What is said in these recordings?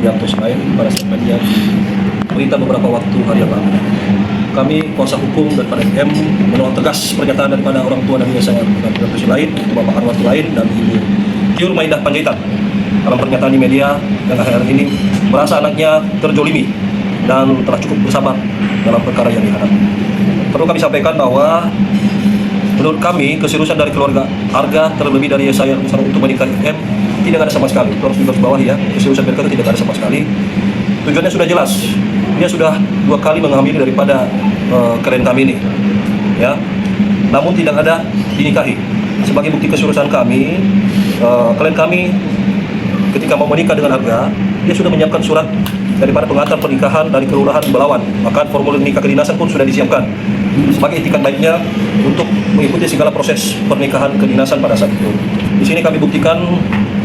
Aprianto Sirait pada saat media berita beberapa waktu hari yang lalu. Kami kuasa hukum daripada FM menolak tegas pernyataan daripada orang tua dari Yesaya Aprianto Sirait, Bapak Anwar Tulain dan Ibu Tiur Maidah Panjaitan dalam pernyataan di media yang akhir ini merasa anaknya terjolimi dan telah cukup bersabar dalam perkara yang dihadapi. Perlu kami sampaikan bahwa menurut kami keseriusan dari keluarga Arga terlebih dari Yesaya untuk menikahi FM tidak ada sama sekali. Terus di bawah ya, keseriusan mereka itu tidak ada sama sekali. Tujuannya sudah jelas. Dia sudah 2 kali menghamili daripada klien kami ini, ya. Namun tidak ada dinikahi. Sebagai bukti keseriusan kami, klien kami ketika mau menikah dengan Arga, dia sudah menyiapkan surat daripada pengantar pernikahan dari Kelurahan Belawan. Maka formulir nikah kedinasan pun sudah disiapkan sebagai etikat baiknya untuk mengikuti segala proses pernikahan kedinasan pada saat itu. Di sini kami buktikan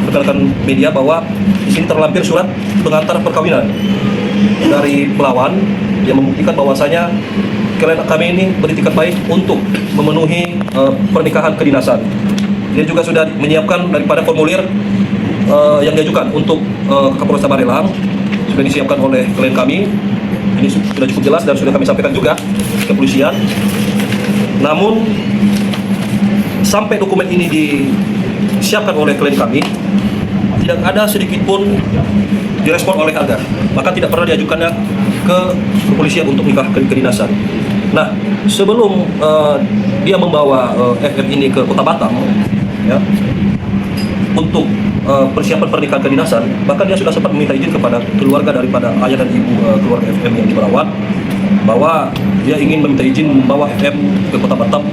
rekan-rekan media bahwa di sini terlampir surat pengantar perkawinan dari Belawan yang membuktikan bahwasanya klien kami ini beretikat baik untuk memenuhi pernikahan kedinasan. Dia juga sudah menyiapkan daripada formulir yang diajukan untuk Kapolres Barelang sudah disiapkan oleh klien kami. Ini sudah cukup jelas dan sudah kami sampaikan juga ke kepolisian. Namun sampai dokumen ini disiapkan oleh klien kami, tidak ada sedikit pun direspon oleh Arga. Maka tidak pernah diajukannya ke kepolisian untuk nikah kedinasan. Nah, sebelum dia membawa FM ini ke Kota Batam, ya, untuk persiapan pernikahan kedinasan, bahkan dia sudah sempat meminta izin kepada keluarga daripada ayah dan ibu keluarga FM yang diperawat bahwa dia ingin meminta izin membawa FM ke Kota Batam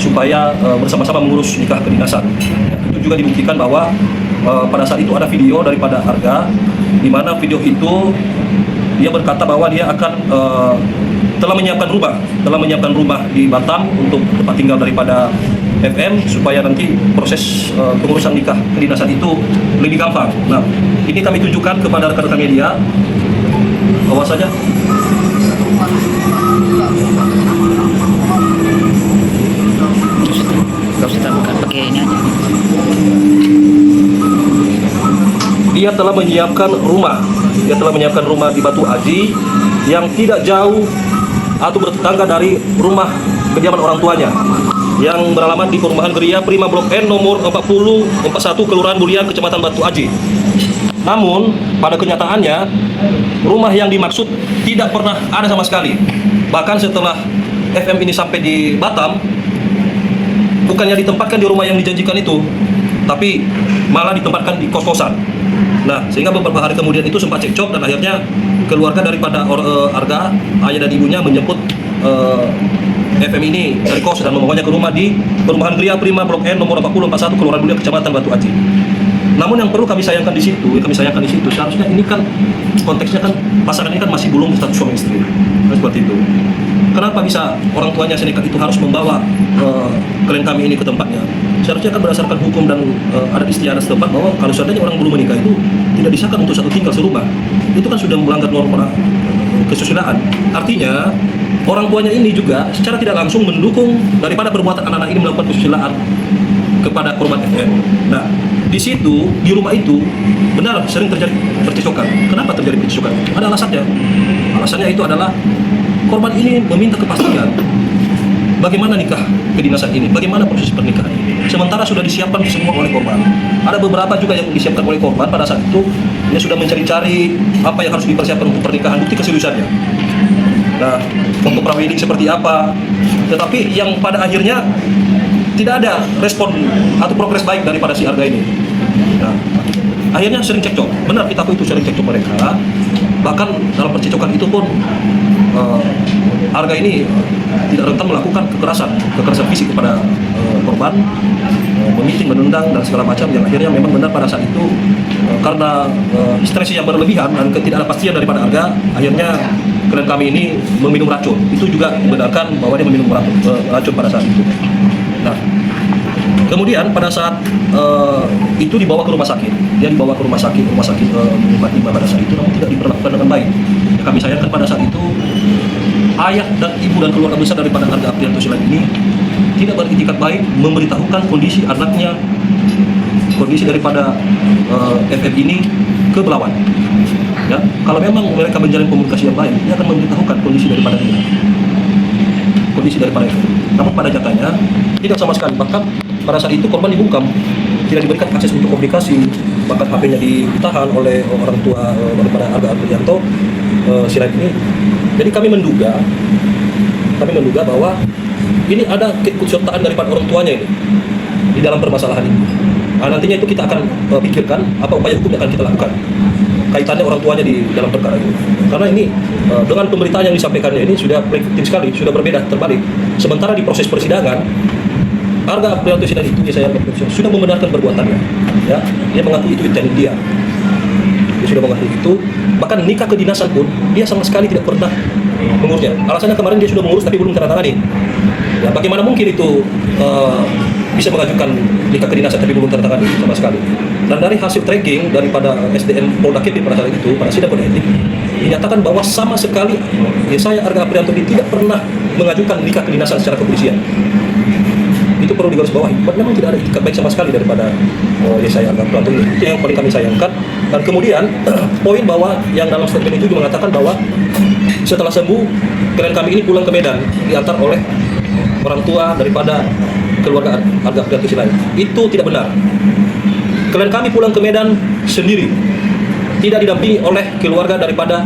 supaya bersama-sama mengurus nikah kedinasan. Itu juga dibuktikan bahwa pada saat itu ada video daripada Arga, di mana video itu dia berkata bahwa dia akan telah menyiapkan rumah di Batam untuk tempat tinggal daripada FM supaya nanti proses pengurusan nikah kedinasan itu lebih gampang. Nah, ini kami tunjukkan kepada rekan-rekan media bahwasanya dia telah menyiapkan rumah di Batu Aji yang tidak jauh atau bertetangga dari rumah kediaman orang tuanya yang beralamat di Perumahan Geria Prima Blok N nomor 4041 Kelurahan Bulian Kecamatan Batu Aji. Namun pada kenyataannya rumah yang dimaksud tidak pernah ada sama sekali. Bahkan setelah FM ini sampai di Batam, bukannya ditempatkan di rumah yang dijanjikan itu, tapi malah ditempatkan di kos-kosan. Nah, sehingga beberapa hari kemudian itu sempat cekcok dan akhirnya keluarga daripada Arga, ayah dan ibunya menjemput FM ini dari kos dan membawanya ke rumah di Perumahan Geria Prima Blok N nomor 4041 Kelurahan Bulian Kecamatan Batu Aji. Namun yang perlu kami sayangkan di situ, seharusnya ini kan konteksnya kan pasangan ini kan masih belum status suami istri. Seperti itu. Kenapa bisa orang tuanya senekat itu harus membawa klien kami ini ke tempatnya? Seharusnya kan berdasarkan hukum dan adat istiadat setempat bahwa kalau seandainya orang belum menikah itu tidak disahkan untuk satu tinggal serumah. Itu kan sudah melanggar norma kesusilaan. Artinya orang tuanya ini juga secara tidak langsung mendukung daripada perbuatan anak-anak ini melakukan kesusilaan kepada korban FM. Nah, di situ, di rumah itu benar sering terjadi percecokan. Kenapa terjadi percecokan? Ada alasannya. Alasannya itu adalah korban ini meminta kepastian bagaimana nikah kedinasan ini, bagaimana proses pernikahan ini. Sementara sudah disiapkan semua oleh korban. Ada beberapa juga yang disiapkan oleh korban pada saat itu dia sudah mencari-cari apa yang harus dipersiapkan untuk pernikahan, bukti keseriusannya. Nah, untuk prawedding seperti apa? Tetapi yang pada akhirnya tidak ada respon atau progres baik daripada si Arga ini. Nah, akhirnya sering cekcok. Benar, kita itu sering cekcok mereka. Bahkan dalam percecokan itu pun Arga ini tidak rentan melakukan kekerasan fisik kepada korban, memiting, menendang dan segala macam yang akhirnya memang benar pada saat itu karena stres yang berlebihan dan ketidakpastian daripada Arga, akhirnya klien kami ini meminum racun. Itu juga dibenarkan bahwa dia meminum racun pada saat itu. Nah, kemudian pada saat itu dibawa ke rumah sakit, dia dibawa ke rumah sakit Fatimah pada saat itu, namun tidak diperlakukan dengan baik. Ya, kami sayangkan pada saat itu ayah dan ibu dan keluarga besar daripada Arga Aprianto Sirait ini tidak beritikat baik memberitahukan kondisi anaknya, kondisi daripada FF ini ke Belawan. Ya, kalau memang mereka menjalin komunikasi yang baik, dia akan memberitahukan kondisi daripada dia, kondisi daripada itu. Namun pada nyatanya tidak sama sekali. Bahkan pada saat itu korban dibungkam, tidak diberikan akses untuk komunikasi, bahkan HP-nya ditahan oleh orang tua daripada Arga Aprianto Sirait ini. Jadi kami menduga bahwa ini ada keikutsertaan daripada orang tuanya ini di dalam permasalahan ini. Nah, nantinya itu kita akan pikirkan apa upaya hukum yang akan kita lakukan kaitannya orang tuanya di dalam perkara ini. Karena ini dengan pemberitaan yang disampaikannya ini sudah fluktuatif sekali, sudah berbeda, terbalik. Sementara di proses persidangan, Arga Aprianto Sirait itu sudah membenarkan perbuatannya. Ya, dia mengaku itu intent dia. Dia sudah mengaku itu. Bahkan nikah kedinasan pun dia sama sekali tidak pernah mengurusnya. Alasannya kemarin dia sudah mengurus tapi belum tanda-tangani. Ya, bagaimana mungkin itu bisa mengajukan nikah kedinasan tapi belum tanda-tangani sama sekali. Dan dari hasil tracking daripada SDM Polda Kepri pada saat itu, pada sidang kode etik, dinyatakan bahwa sama sekali saya Arga Aprianto ini tidak pernah mengajukan nikah kedinasan secara kepolisian. Itu perlu digarisbawahi. Memang tidak ada itikat baik sama sekali daripada saya Arga Aprianto ini. Itu yang paling kami sayangkan. Dan kemudian poin bahwa yang dalam statement itu juga mengatakan bahwa setelah sembuh klien kami ini pulang ke Medan diantar oleh orang tua daripada keluarga Arga Aprianto Sirait. Itu tidak benar. Klien kami pulang ke Medan sendiri, tidak didampingi oleh keluarga daripada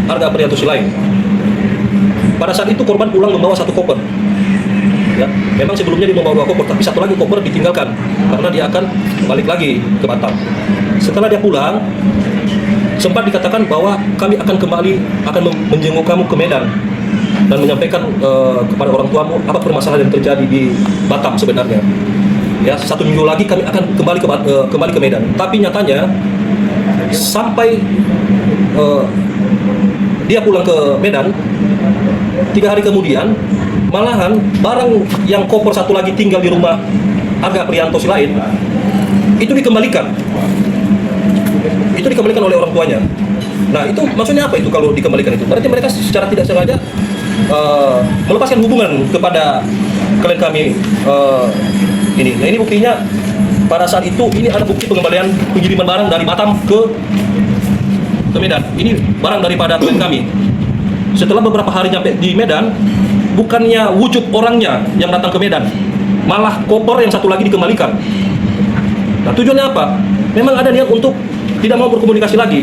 Arga Aprianto Sirait. Pada saat itu korban pulang membawa satu koper. Ya, memang sebelumnya dia membawa 2 koper, tapi satu lagi koper ditinggalkan karena dia akan balik lagi ke Batam. Setelah dia pulang, sempat dikatakan bahwa kami akan menjenguk kamu ke Medan dan menyampaikan kepada orang tuamu apa permasalahan yang terjadi di Batam sebenarnya. Ya, 1 minggu lagi kami akan kembali ke Medan. Tapi nyatanya sampai dia pulang ke Medan, 3 hari kemudian malahan barang yang koper satu lagi tinggal di rumah Arga Aprianto Sirait itu dikembalikan. Itu dikembalikan oleh orang tuanya. Nah, itu maksudnya apa itu kalau dikembalikan itu? Berarti mereka secara tidak sengaja melepaskan hubungan kepada klien kami ini. Nah, ini buktinya pada saat itu ini ada bukti pengiriman barang dari Batam ke Medan. Ini barang daripada klien kami. Setelah beberapa hari nyampe di Medan, bukannya wujud orangnya yang datang ke Medan, malah koper yang satu lagi dikembalikan. Nah, tujuannya apa? Memang ada niat untuk tidak mau berkomunikasi lagi.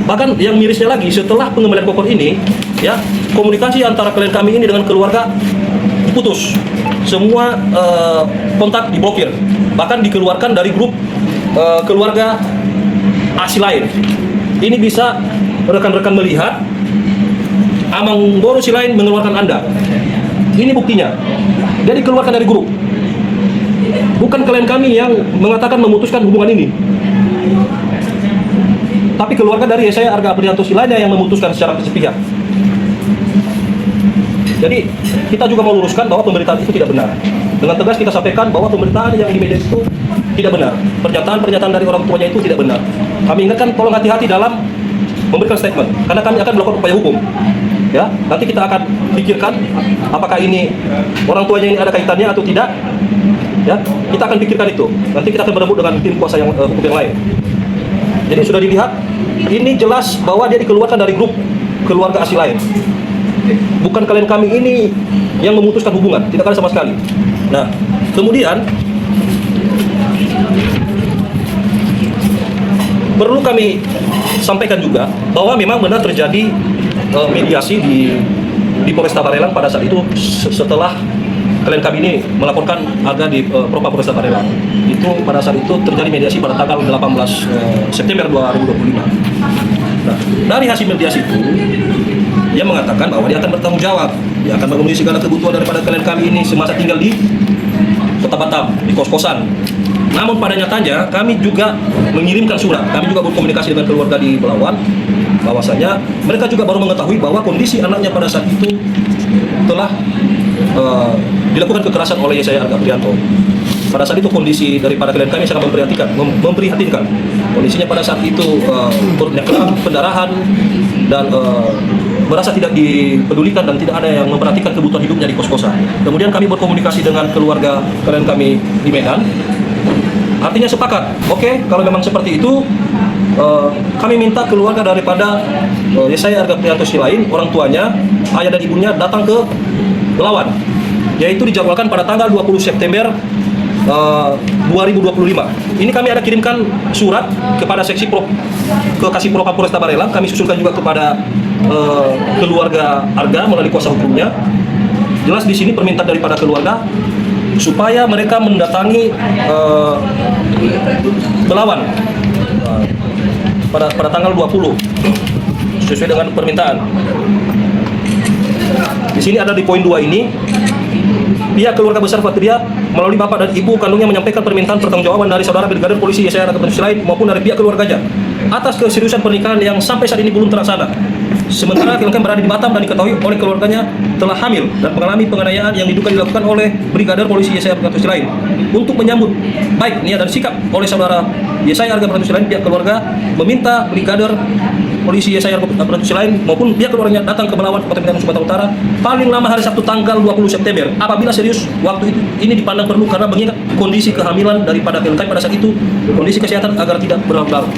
Bahkan yang mirisnya lagi, setelah pengembalian koper ini, ya, komunikasi antara klien kami ini dengan keluarga diputus. Semua kontak diblokir. Bahkan dikeluarkan dari grup keluarga Sirait. Ini bisa rekan-rekan melihat Amang Boro Sirait mengeluarkan Anda. Ini buktinya. Dia dikeluarkan dari grup. Bukan klien kami yang mengatakan memutuskan hubungan ini, tapi keluarga dari saya Arga Aprianto Sirait yang memutuskan secara sepihak. Jadi kita juga mau luruskan bahwa pemberitaan itu tidak benar. Dengan tegas kita sampaikan bahwa pemberitaan yang di media itu tidak benar. Pernyataan dari orang tuanya itu tidak benar. Kami ingatkan tolong hati-hati dalam memberikan statement, karena kami akan melakukan upaya hukum. Ya, nanti kita akan pikirkan apakah ini orang tuanya ini ada kaitannya atau tidak. Ya, kita akan pikirkan itu. Nanti kita akan berembuk dengan tim kuasa yang hukum yang lain. Jadi sudah dilihat, ini jelas bahwa dia dikeluarkan dari grup keluarga Sirait. Bukan klien kami ini yang memutuskan hubungan, tidak ada sama sekali. Nah, kemudian perlu kami sampaikan juga bahwa memang benar terjadi mediasi di Polresta Barelang pada saat itu setelah klien kami ini melaporkan Arga di Propam Polresta Barelang. Itu pada saat itu terjadi mediasi pada tanggal 18 September 2025. Nah, dari hasil mediasi itu dia mengatakan bahwa dia akan bertanggung jawab, dia akan memenuhi segala kebutuhan daripada klien kami ini semasa tinggal di Kota Batam, di kos-kosan. Namun pada nyatanya kami juga mengirimkan surat, kami juga berkomunikasi dengan keluarga di Belawan, bahwasanya mereka juga baru mengetahui bahwa kondisi anaknya pada saat itu telah dilakukan kekerasan oleh saya Arga Aprianto. Pada saat itu kondisi daripada klien kami sangat memprihatinkan. Kondisinya pada saat itu pendarahan dan merasa tidak dipedulikan dan tidak ada yang memperhatikan kebutuhan hidupnya di kos-kosan. Kemudian kami berkomunikasi dengan keluarga klien kami di Medan. Artinya sepakat, oke, kalau memang seperti itu, kami minta keluarga daripada Yesaya Arga Prianto Silain, orang tuanya, ayah dan ibunya datang ke Belawan, yaitu dijadwalkan pada tanggal 20 September 2025. Ini kami ada kirimkan surat kepada seksi ke Kasipropam Polresta Barelang. Kami susulkan juga kepada keluarga Arga melalui kuasa hukumnya. Jelas di sini permintaan daripada keluarga supaya mereka mendatangi Belawan pada tanggal 20 sesuai dengan permintaan. Di sini ada di poin 2 ini, pihak keluarga besar Fatria melalui bapak dan ibu kandungnya menyampaikan permintaan pertanggungjawaban dari saudara Brigadir Polisi Yesaya Arga Prianto Silain maupun dari pihak keluarganya atas keseriusan pernikahan yang sampai saat ini belum terlaksana. Sementara klien berada di Batam dan diketahui oleh keluarganya telah hamil dan mengalami penganiayaan yang diduga dilakukan oleh Brigadir Polisi Yesaya Arga Prianto Silain. Untuk menyambut baik niat dan sikap oleh saudara Yesaya Arga Prianto Silain, pihak keluarga meminta Brigadir Polisi Yesaya Arga Prianto Silain maupun pihak keluarganya datang ke Belawan, Kota Medan, Sumatera Utara paling lama hari Sabtu tanggal 20 September. Apabila serius waktu itu ini dipandang perlu karena mengingat kondisi kehamilan daripada klien pada saat itu, kondisi kesehatan agar tidak berlarut-larut.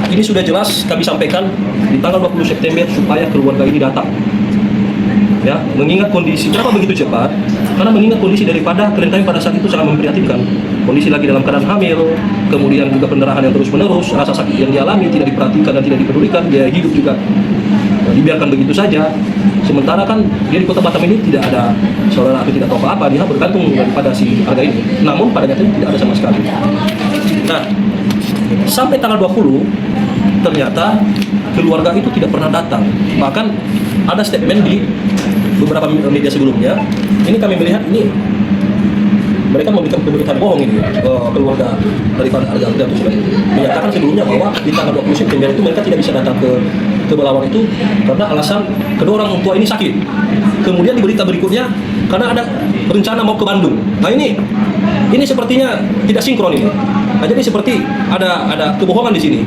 Ini sudah jelas kami sampaikan di tanggal 20 September supaya keluarga ini datang. Ya, mengingat kondisi kenapa begitu cepat? Karena mengingat kondisi daripada klien kami pada saat itu sangat memprihatinkan. Kondisi lagi dalam keadaan hamil, kemudian juga pendarahan yang terus-menerus, rasa sakit yang dialami tidak diperhatikan dan tidak dipedulikan, dia hidup juga dibiarkan begitu saja. Sementara kan dia di Kota Batam ini tidak ada saudara atau tidak tahu apa-apa, dia bergantung daripada si Arga ini. Namun pada nyatanya tidak ada sama sekali. Nah, sampai tanggal 20 ternyata keluarga itu tidak pernah datang. Bahkan ada statement di beberapa media sebelumnya. Ini kami melihat ini mereka memberikan pemberitaan bohong ini keluarga daripada Arga Prianto Silain. Menyatakan sebelumnya bahwa di tanggal 20 September itu mereka tidak bisa datang ke Belawan itu karena alasan kedua orang tua ini sakit. Kemudian di berita berikutnya karena ada rencana mau ke Bandung. Nah ini sepertinya tidak sinkron ini. Nah, jadi seperti ada kebohongan di sini.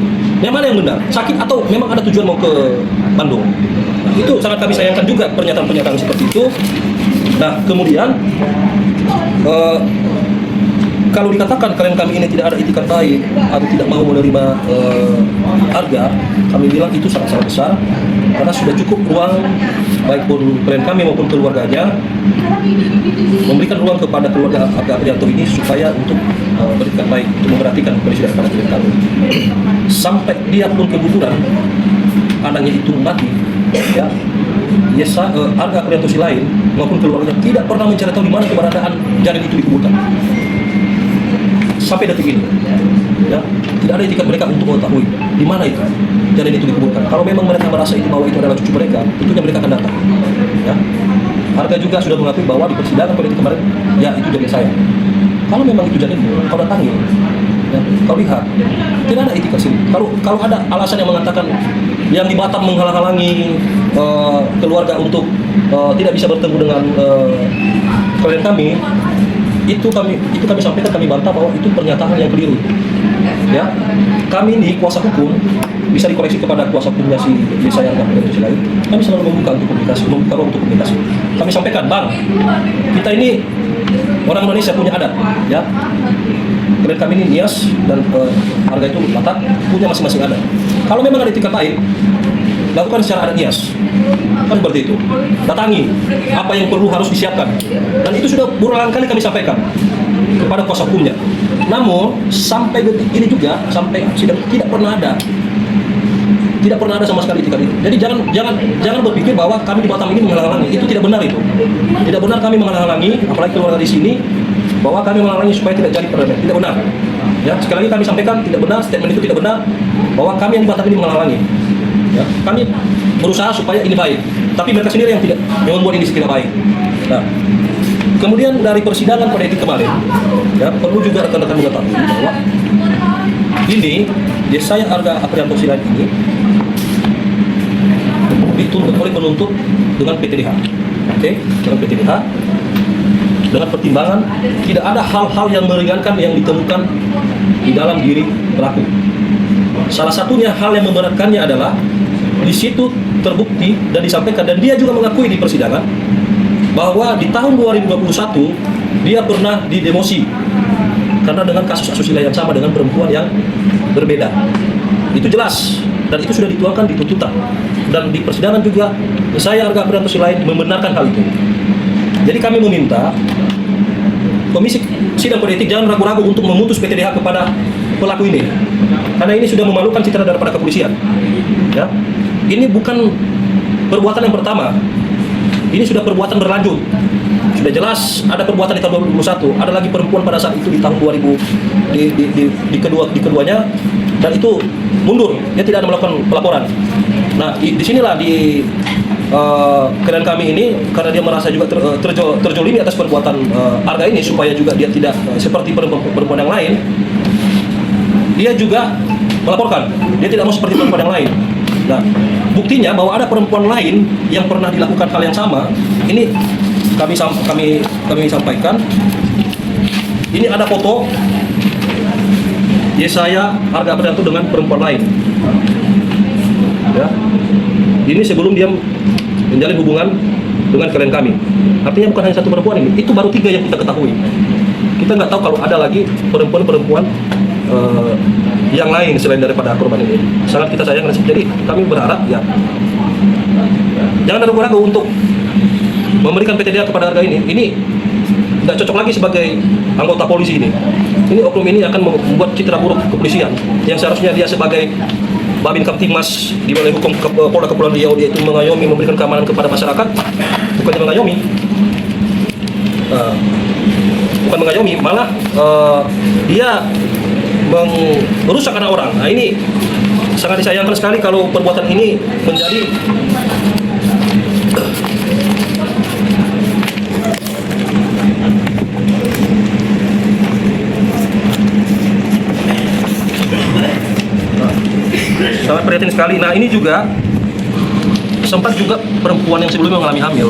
Yang mana yang benar? Sakit atau memang ada tujuan mau ke Bandung? Nah, itu sangat kami sayangkan juga pernyataan-pernyataan seperti itu. Nah, kemudian kalau dikatakan klien kami ini tidak ada itikat baik atau tidak mau menerima Arga, kami bilang itu sangat-sangat besar karena sudah cukup ruang baik pun klien kami maupun keluarganya memberikan ruang kepada keluarga Arga Prianto ini supaya untuk beritikat baik, untuk memperhatikan kondisi daripada klien kami. Sampai dia pun keguguran, anaknya itu mati, ya. Arga Prianto Silain maupun keluarganya tidak pernah mencari tahu di mana keberadaan janin itu dikuburkan. Sampai detik ini, ya, tidak ada etikat mereka untuk mengetahui di mana itu janin itu dikuburkan. Kalau memang mereka merasa itu bahwa itu adalah cucu mereka, tentunya mereka akan datang. Ya. Arga juga sudah mengakui bahwa di persidangan politik kemarin, ya itu janin saya. Kalau memang itu janin, kau datangi, ya, kau lihat, tidak ada etikat sini. Kalau ada alasan yang mengatakan yang di Batam menghalang-halangi keluarga untuk tidak bisa bertemu dengan klien kami, itu kami sampaikan, kami bantah bahwa itu pernyataan yang keliru. Ya, kami ini kuasa hukum bisa dikoreksi kepada kuasa hukumnya si Yesaya Arga Prianto Silain. Kami selalu membuka untuk komunikasi, membuka ruang untuk komunikasi. Kami sampaikan, Bang, kita ini orang Indonesia punya adat, ya. Klien kami ini Nias dan Arga itu Batak punya masing-masing adat. Kalau memang ada etikat baik, lakukan secara adat Nias. Kan seperti itu. Datangi apa yang perlu harus disiapkan. Dan itu sudah berulang kali kami sampaikan kepada kuasa hukumnya. Namun sampai detik ini juga sampai tidak pernah ada sama sekali etikat itu. Jadi jangan berpikir bahwa kami di Batam ini menghalang-halangi. Itu tidak benar itu. Tidak benar kami menghalang-halangi, apalagi keluarga di sini bahwa kami menghalang-halangi supaya tidak jadi perdamaian. Tidak benar. Ya, sekali lagi kami sampaikan tidak benar, statement itu tidak benar bahwa kami yang di Batam ini menghalang-halangi. Ya, kami berusaha supaya ini baik, tapi mereka sendiri yang membuat ini tidak baik. Nah, kemudian dari persidangan pada etik kemarin, ya, perlu juga rekan-rekan mengetahui bahwa ini Yesaya Arga Prianto Silain ini dituntut oleh penuntut dengan PTDH, dengan PTDH, dengan pertimbangan tidak ada hal-hal yang meringankan yang ditemukan di dalam diri pelaku. Salah satunya hal yang memberatkannya adalah di situ terbukti dan disampaikan, dan dia juga mengakui di persidangan bahwa di tahun 2021 dia pernah didemosi karena dengan kasus asusila yang sama dengan perempuan yang berbeda. Itu jelas dan itu sudah dituangkan di tuntutan. Dan di persidangan juga saya Arga Aprianto Silaid membenarkan hal itu. Jadi kami meminta Komisi Sidang Kode Etik jangan ragu-ragu untuk memutus PTDH kepada pelaku ini. Karena ini sudah memalukan citra daripada kepolisian. Ya. Ini bukan perbuatan yang pertama. Ini sudah perbuatan berlanjut. Sudah jelas ada perbuatan di tahun 2021, ada lagi perempuan pada saat itu di tahun 2000 di keduanya, dan itu mundur, dia tidak ada melakukan pelaporan. Nah, di sinilah di klien kami ini karena dia merasa juga terjolimi atas perbuatan Arga ini, supaya juga dia tidak seperti perempuan yang lain, dia juga melaporkan. Dia tidak mau seperti perempuan yang lain. Nah, buktinya bahwa ada perempuan lain yang pernah dilakukan hal yang sama. Ini kami sampaikan. Ini ada foto Yesaya Arga Aprianto dengan perempuan lain. Ya. Ini sebelum dia menjalin hubungan dengan klien kami. Artinya bukan hanya satu perempuan ini. Itu baru 3 yang kita ketahui. Kita nggak tahu kalau ada lagi perempuan-perempuan yang lain selain daripada korban ini. Sangat kita sayangkan. Jadi kami berharap ya jangan ragu-ragu untuk memberikan PTDH kepada Arga ini. Ini tidak cocok lagi sebagai anggota polisi ini. Ini oknum ini akan membuat citra buruk kepolisian yang seharusnya dia sebagai Babin Kamtibmas di Balai Hukum Polda Kepulauan Riau, dia itu mengayomi, memberikan keamanan kepada masyarakat, bukannya mengayomi. Bukan mengayomi, malah dia merusak anak orang. Nah, ini sangat disayangkan sekali kalau perbuatan ini menjadi sangat prihatin sekali. Nah, ini juga sempat juga perempuan yang sebelumnya mengalami hamil,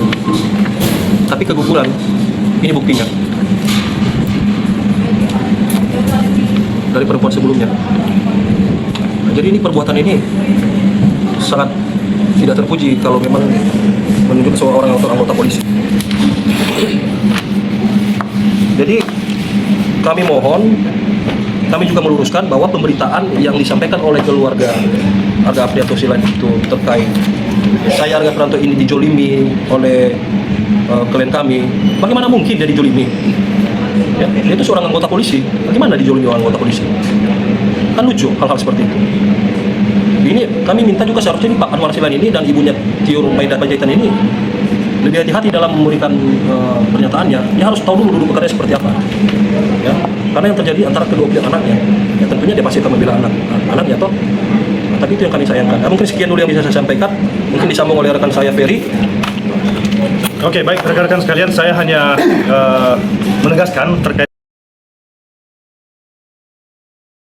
tapi keguguran. Ini buktinya dari perempuan sebelumnya. Nah, jadi ini perbuatan ini sangat tidak terpuji kalau memang menunjukkan seorang anggota polisi. Jadi kami mohon, kami juga meluruskan bahwa pemberitaan yang disampaikan oleh keluarga Arga Aprianto Silaid itu terkait saya Arga Aprianto ini dijolimi oleh klien kami. Bagaimana mungkin dia dijolimi? Ya, dia itu seorang anggota polisi. Bagaimana dijolimi oleh anggota polisi? Kan lucu hal-hal seperti itu. Ini kami minta juga seharusnya Pak Anwar Silaid ini dan ibunya Tio Maida Panjaitan ini lebih hati-hati dalam memberikan pernyataannya. Dia harus tahu dulu duduk perkaranya seperti apa. Ya, karena yang terjadi antara kedua pihak anaknya, ya tentunya dia pasti akan membela anaknya toh. Nah, tapi itu yang kami sayangkan. Nah, mungkin sekian dulu yang bisa saya sampaikan. Mungkin disambung oleh rekan saya Ferry. Oke, baik rekan-rekan sekalian, saya hanya menegaskan terkait